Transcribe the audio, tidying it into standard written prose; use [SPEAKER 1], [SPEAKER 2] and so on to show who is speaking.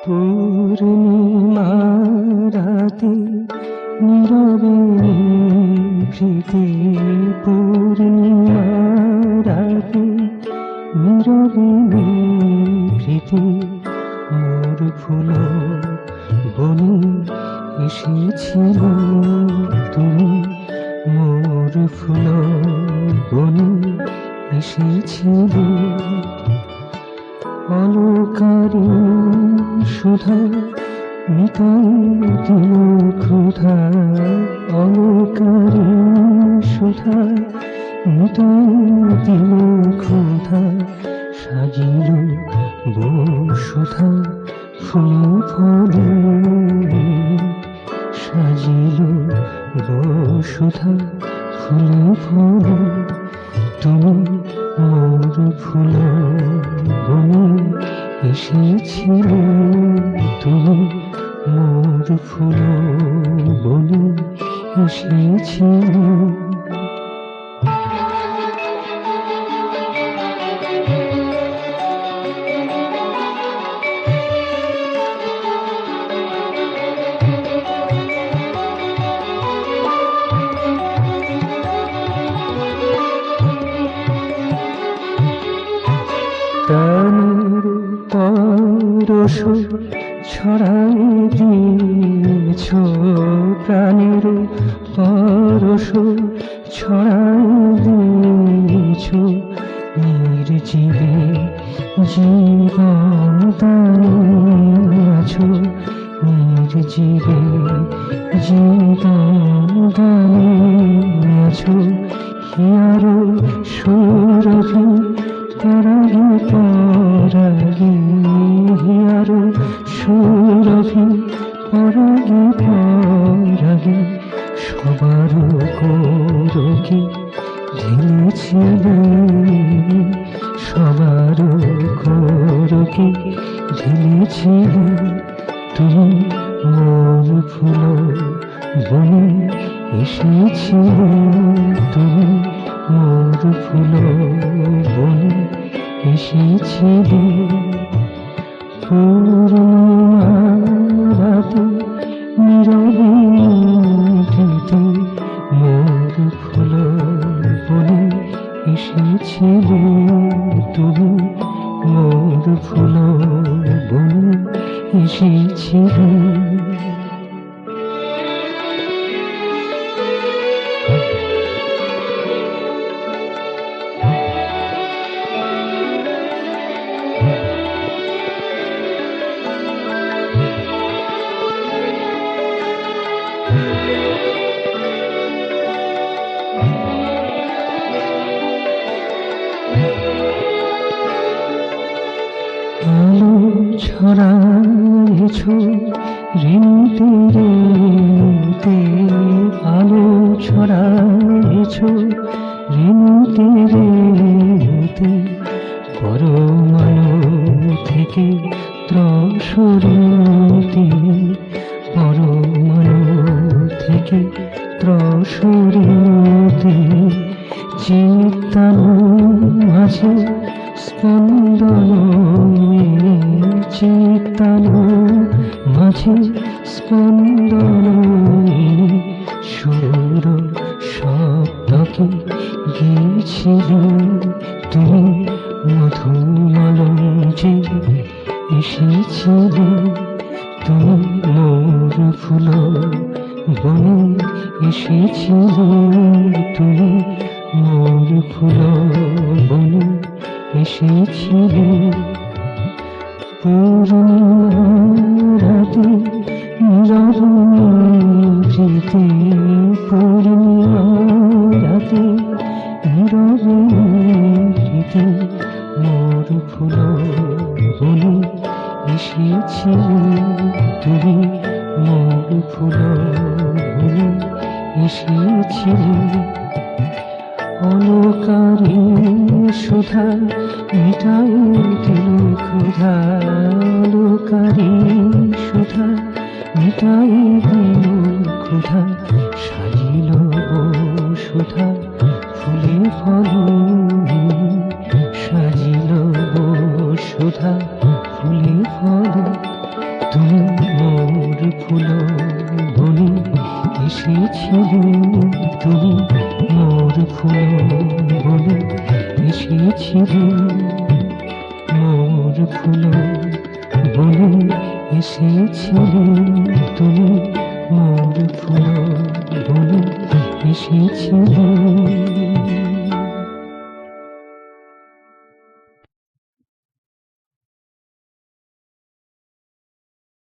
[SPEAKER 1] পূর্ণিমা রাতে নীরবে নিভৃতে, পূর্ণিমা রাতে নীরবে নিভৃতে মোর ফুল বনে এসেছিল তুমি, মোর ফুল বনে এসেছিল। অলকারে সুধা মিটাই দিল ক্ষুধা, অলকারে সুধা মিটাই দিল ক্ষুধা, সাজিল বসুধা ফুলে ফলে, সাজিল বসুধা ফুলে ফলে। তুমি মোর ফুল বনে এসেছিলে, তুমি মোর ফুল বনে এসেছিলে। প্রাণের পরশ ছড়াই দিয়েছ, প্রাণের পরশ ছড়াই দিয়েছ, নির্জীবে জীবন দানিয়েছ, নির্জীবে জীবন দানিয়েছ। হিয়ার সুরভি পরাগে পরাগে, হিয়ার সুরভি পরাগে পরাগে, সবার কোরকে ঢেলেছিলে, সবার কোরকে ঢেলেছিলে। তুমি মোর ফুল বনে এসেছিলে, তুমি মোর ফুল বনে এসেছিলে। পূর্ণিমা রাতে নীরবে নিভৃতে মোর ফুল বনে এসেছিলে, তুমি মোর ফুল বনে এসেছিলে। আলো ছড়াইছ ঋণীতে ঋণীতে, আলো ছড়াইছ ঋণীতে ঋণীতে, পরমাণু থেকে ত্রসরিতে, পরমাণু থেকে ত্রসরিতে। চিত্তানু মাঝে স্পন্দন, চিত্তানু মাঝে স্পন্দন, সুর শব্দকে গেয়েছিলে তুমি, মধুমালঞ্চে এসেছিলে। তুমি মোর ফুল বনে এসেছিলে, তুমি মোর ফুল বনে এসেছিলে। পূর্ণিমা রাতে নীরবে নিভৃতে, পূর্ণিমা রাতে নীরবে নিভৃতে মোর ফুল বনে এসেছিলে, তুমি মোর ফুল বনে এসেছিলে। অলকারে সুধা মিটাই দিল ক্ষুধা, অলকারে সুধা মিটাই দিল ক্ষুধা, সাজিল বসুধা ফুলে ফলে, সাজিল বসুধা ফুলে ফলে। তুমি মোর ফুল বনে এসেছিলে, তুমি মোর ফুল বনে এসেছিলে, মোর ফুল বনে এসেছিলে, তুমি মোর ফুল বনে এসেছিলে।